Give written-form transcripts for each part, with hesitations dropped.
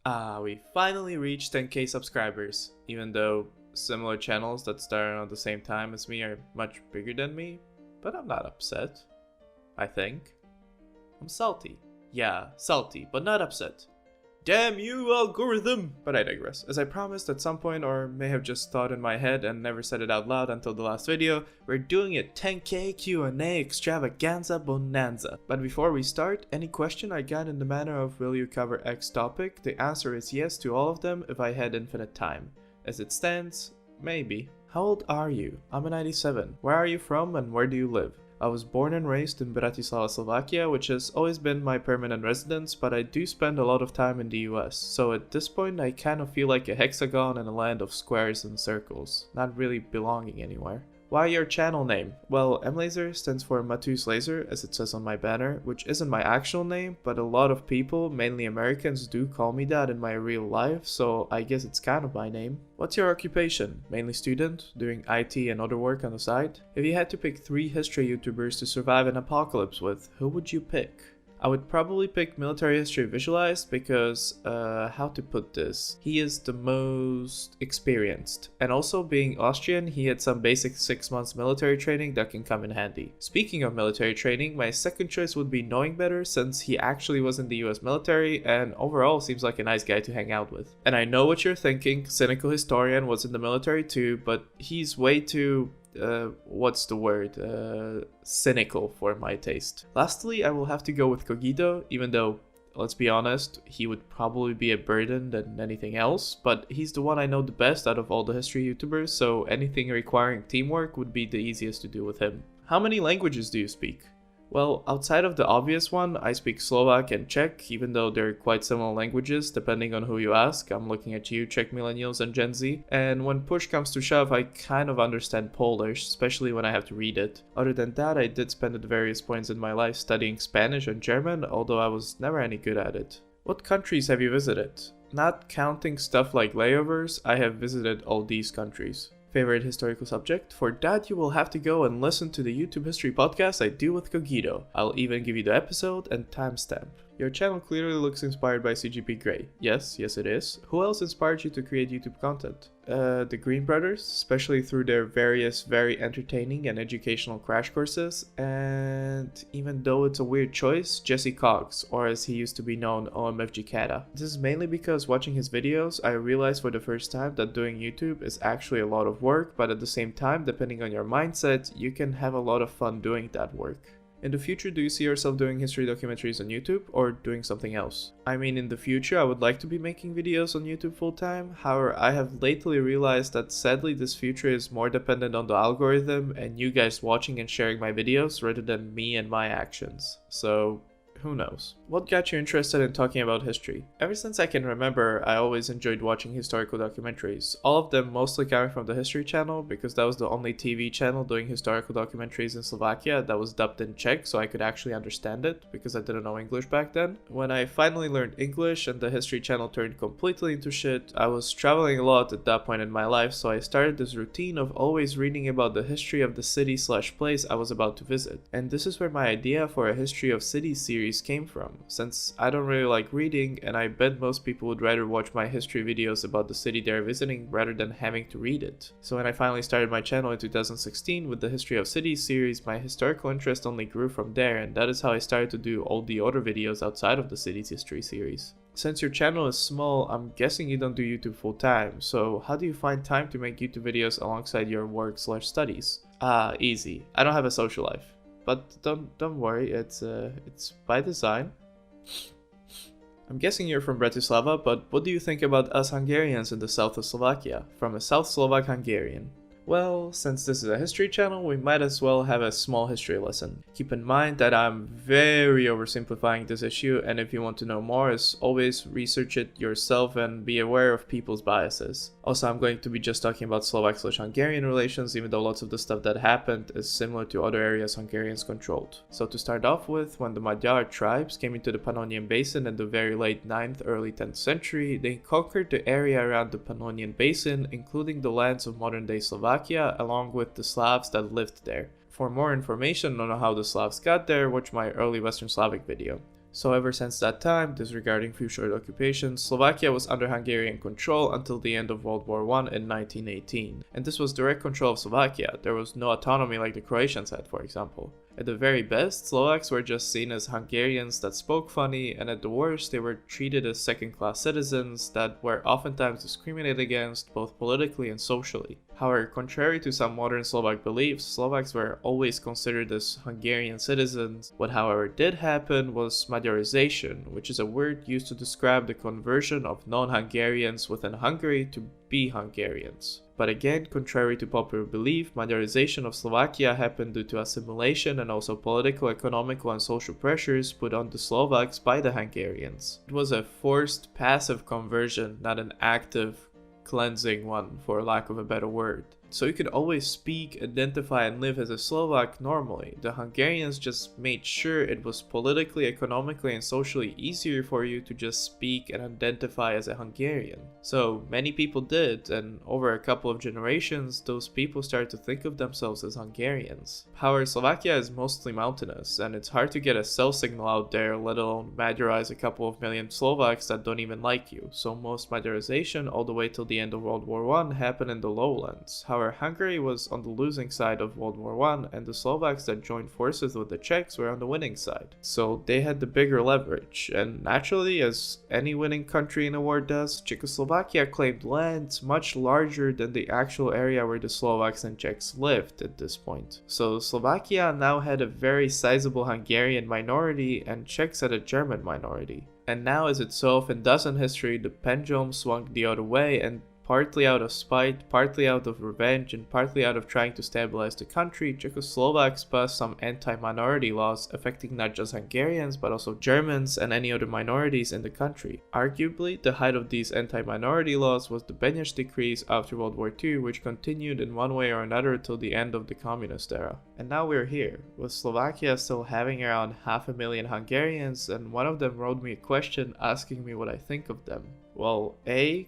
We finally reached 10k subscribers, even though similar channels that started around the same time as me are much bigger than me, but I'm not upset, I think. I'm salty. Yeah, salty, but not upset. Damn you, algorithm! But I digress. As I promised at some point, or may have just thought in my head and never said it out loud until the last video, we're doing a 10k Q&A extravaganza bonanza. But before we start, any question I got in the manner of will you cover X topic, the answer is yes to all of them if I had infinite time. As it stands, maybe. How old are you? I'm a 97. Where are you from and where do you live? I was born and raised in Bratislava, Slovakia, which has always been my permanent residence, but I do spend a lot of time in the US, so at this point I kind of feel like a hexagon in a land of squares and circles, not really belonging anywhere. Why your channel name? Well, M.Laser stands for Matus Laser, as it says on my banner, which isn't my actual name, but a lot of people, mainly Americans, do call me that in my real life, so I guess it's kind of my name. What's your occupation? Mainly student, doing IT and other work on the side? If you had to pick 3 history YouTubers to survive an apocalypse with, who would you pick? I would probably pick Military History Visualized because, how to put this, he is the most experienced. And also being Austrian, he had some basic 6 months military training that can come in handy. Speaking of military training, my second choice would be Knowing Better since he actually was in the US military and overall seems like a nice guy to hang out with. And I know what you're thinking, Cynical Historian was in the military too, but he's way too what's the word? Cynical for my taste. Lastly, I will have to go with Cogito, even though, let's be honest, he would probably be a burden than anything else, but he's the one I know the best out of all the history YouTubers, so anything requiring teamwork would be the easiest to do with him. How many languages do you speak? Well, outside of the obvious one, I speak Slovak and Czech, even though they're quite similar languages, depending on who you ask. I'm looking at you, Czech millennials and Gen Z. And when push comes to shove, I kind of understand Polish, especially when I have to read it. Other than that, I did spend at various points in my life studying Spanish and German, although I was never any good at it. What countries have you visited? Not counting stuff like layovers, I have visited all these countries. Favorite historical subject? For that you will have to go and listen to the YouTube history podcast I do with Cogito. I'll even give you the episode and timestamp. Your channel clearly looks inspired by CGP Grey. Yes it is. Who else inspired you to create YouTube content? The Green Brothers, especially through their various very entertaining and educational crash courses, and even though it's a weird choice, Jesse Cox, or as he used to be known, OMFG Kata. This is mainly because watching his videos, I realized for the first time that doing YouTube is actually a lot of work, but at the same time, depending on your mindset, you can have a lot of fun doing that work. In the future, do you see yourself doing history documentaries on YouTube or doing something else? I mean, in the future, I would like to be making videos on YouTube full time. However, I have lately realized that sadly this future is more dependent on the algorithm and you guys watching and sharing my videos rather than me and my actions. So, who knows? What got you interested in talking about history? Ever since I can remember, I always enjoyed watching historical documentaries. All of them mostly coming from the History Channel because that was the only TV channel doing historical documentaries in Slovakia that was dubbed in Czech so I could actually understand it because I didn't know English back then. When I finally learned English and the History Channel turned completely into shit, I was traveling a lot at that point in my life, so I started this routine of always reading about the history of the city/place I was about to visit. And this is where my idea for a History of Cities series came from, since I don't really like reading and I bet most people would rather watch my history videos about the city they're visiting rather than having to read it. So when I finally started my channel in 2016 with the History of Cities series, my historical interest only grew from there, and that is how I started to do all the other videos outside of the city's history series. Since your channel is small, I'm guessing you don't do YouTube full time, so how do you find time to make YouTube videos alongside your work/studies? Easy. I don't have a social life. But don't worry, it's by design. I'm guessing you're from Bratislava, but what do you think about us Hungarians in the south of Slovakia? From a South Slovak-Hungarian. Well, since this is a history channel, we might as well have a small history lesson. Keep in mind that I'm very oversimplifying this issue, and if you want to know more, as always, research it yourself and be aware of people's biases. Also, I'm going to be just talking about Slovak/Hungarian relations, even though lots of the stuff that happened is similar to other areas Hungarians controlled. So to start off with, when the Magyar tribes came into the Pannonian Basin in the very late 9th, early 10th century, they conquered the area around the Pannonian Basin, including the lands of modern-day Slovakia, along with the Slavs that lived there. For more information on how the Slavs got there, watch my early Western Slavic video. So ever since that time, disregarding future occupations, Slovakia was under Hungarian control until the end of World War I in 1918. And this was direct control of Slovakia. There was no autonomy like the Croatians had, for example. At the very best, Slovaks were just seen as Hungarians that spoke funny, and at the worst, they were treated as second-class citizens that were oftentimes discriminated against both politically and socially. However, contrary to some modern Slovak beliefs, Slovaks were always considered as Hungarian citizens. What however did happen was Magyarization, which is a word used to describe the conversion of non-Hungarians within Hungary to be Hungarians. But again, contrary to popular belief, Magyarization of Slovakia happened due to assimilation and also political, economical and social pressures put on the Slovaks by the Hungarians. It was a forced, passive conversion, not an active, cleansing one, for lack of a better word. So you could always speak, identify and live as a Slovak normally. The Hungarians just made sure it was politically, economically and socially easier for you to just speak and identify as a Hungarian. So many people did, and over a couple of generations, those people started to think of themselves as Hungarians. However, Slovakia is mostly mountainous, and it's hard to get a cell signal out there, let alone Magyarize a couple of million Slovaks that don't even like you. So most Magyarization, all the way till the end of World War I, happened in the lowlands. However, Hungary was on the losing side of World War I, and the Slovaks that joined forces with the Czechs were on the winning side. So they had the bigger leverage, and naturally, as any winning country in a war does, Czechoslovakia claimed lands much larger than the actual area where the Slovaks and Czechs lived at this point. So Slovakia now had a very sizable Hungarian minority, and Czechs had a German minority. And now, as it so often does in history, the pendulum swung the other way, and partly out of spite, partly out of revenge, and partly out of trying to stabilize the country, Czechoslovaks passed some anti-minority laws affecting not just Hungarians but also Germans and any other minorities in the country. Arguably, the height of these anti-minority laws was the Beneš decrees after World War II, which continued in one way or another till the end of the communist era. And now we're here, with Slovakia still having around 500,000 Hungarians, and one of them wrote me a question asking me what I think of them. Well,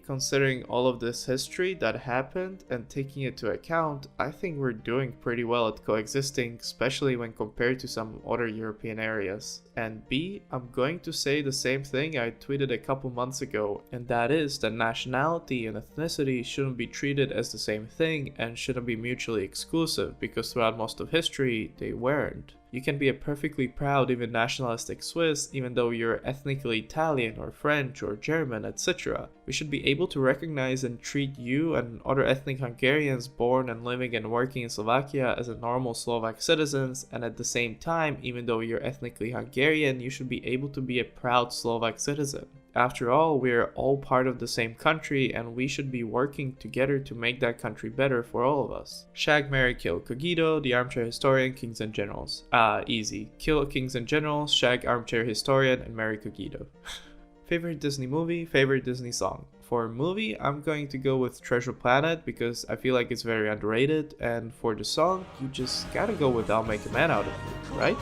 considering all of this history that happened and taking it to account, I think we're doing pretty well at coexisting, especially when compared to some other European areas. And B, I'm going to say the same thing I tweeted a couple months ago, and that is that nationality and ethnicity shouldn't be treated as the same thing and shouldn't be mutually exclusive, because throughout most of history, they weren't. You can be a perfectly proud, even nationalistic Swiss, even though you're ethnically Italian or French or German, etc. We should be able to recognize and treat you and other ethnic Hungarians born and living and working in Slovakia as a normal Slovak citizens, and at the same time, even though you're ethnically Hungarian, you should be able to be a proud Slovak citizen. After all, we're all part of the same country, and we should be working together to make that country better for all of us. Shag, marry, kill. Cogito, the armchair historian, kings and generals. Easy. Kill kings and generals, shag armchair historian, and marry Cogito. Favorite Disney movie, favorite Disney song. For movie, I'm going to go with Treasure Planet because I feel like it's very underrated, and for the song, you just gotta go with I'll Make a Man Out of You, right?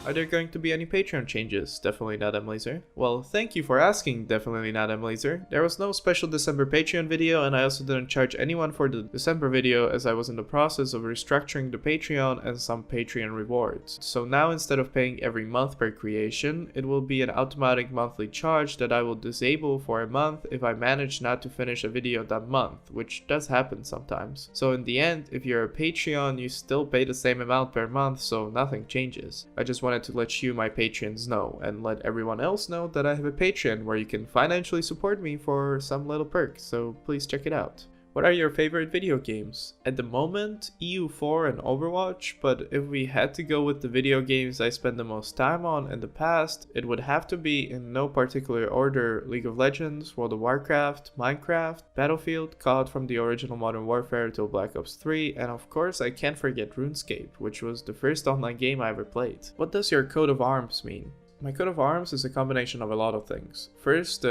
Are there going to be any Patreon changes? Definitely not, M.Laser. Well, thank you for asking, definitely not, M.Laser. There was no special December Patreon video, and I also didn't charge anyone for the December video as I was in the process of restructuring the Patreon and some Patreon rewards. So now, instead of paying every month per creation, it will be an automatic monthly charge that I will disable for a month if I manage not to finish a video that month, which does happen sometimes. So in the end, if you're a Patreon, you still pay the same amount per month, so nothing changes. I just wanted to let you, my patrons, know and let everyone else know that I have a Patreon where you can financially support me for some little perks, so please check it out. What are your favorite video games? At the moment, EU4 and Overwatch, but if we had to go with the video games I spend the most time on in the past, it would have to be, in no particular order, League of Legends, World of Warcraft, Minecraft, Battlefield, COD from the original Modern Warfare till Black Ops 3, and of course I can't forget RuneScape, which was the first online game I ever played. What does your coat of arms mean? My coat of arms is a combination of a lot of things. First,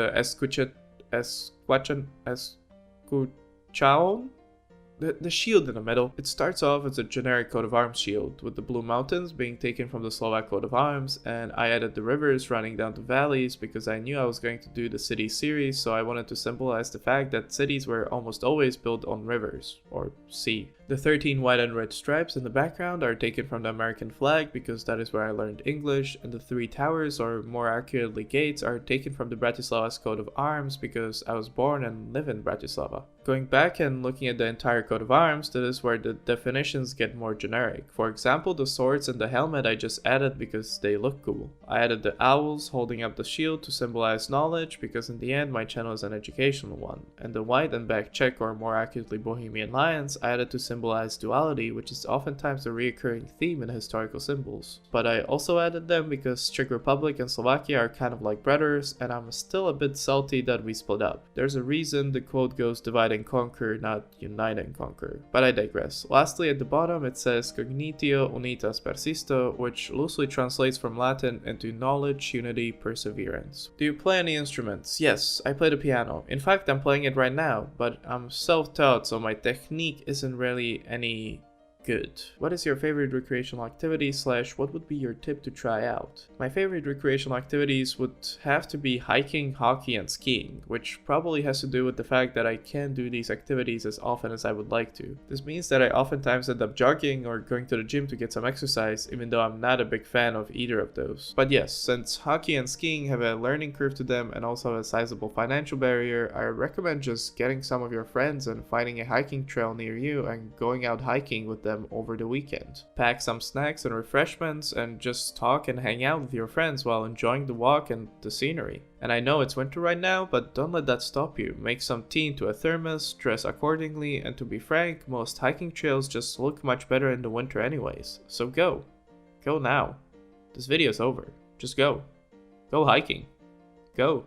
Chaon, The shield in the middle. It starts off as a generic coat of arms shield, with the blue mountains being taken from the Slovak coat of arms, and I added the rivers running down to valleys because I knew I was going to do the city series, so I wanted to symbolize the fact that cities were almost always built on rivers, or sea. The 13 white and red stripes in the background are taken from the American flag because that is where I learned English, and the 3 towers, or more accurately gates, are taken from the Bratislava's coat of arms because I was born and live in Bratislava. Going back and looking at the entire coat of arms, that is where the definitions get more generic. For example, the swords and the helmet I just added because they look cool. I added the owls holding up the shield to symbolize knowledge because in the end my channel is an educational one. And the white and black Czech, or more accurately Bohemian lions, I added to symbolize duality, which is oftentimes a recurring theme in historical symbols. But I also added them because Czech Republic and Slovakia are kind of like brothers, and I'm still a bit salty that we split up. There's a reason the quote goes divide and conquer, not unite and conquer. But I digress. Lastly, at the bottom it says Cognitio Unitas Persisto, which loosely translates from Latin into knowledge, unity, perseverance. Do you play any instruments? Yes, I play the piano. In fact, I'm playing it right now, but I'm self-taught, so my technique isn't really any good. What is your favorite recreational activity / what would be your tip to try out? My favorite recreational activities would have to be hiking, hockey, and skiing, which probably has to do with the fact that I can't do these activities as often as I would like to. This means that I oftentimes end up jogging or going to the gym to get some exercise, even though I'm not a big fan of either of those. But yes, since hockey and skiing have a learning curve to them and also a sizable financial barrier, I recommend just getting some of your friends and finding a hiking trail near you and going out hiking with them over the weekend. Pack some snacks and refreshments and just talk and hang out with your friends while enjoying the walk and the scenery. And I know it's winter right now, but don't let that stop you. Make some tea into a thermos, dress accordingly, and to be frank, most hiking trails just look much better in the winter anyways. So go. Go now. This video's over. Just go. Go hiking. Go.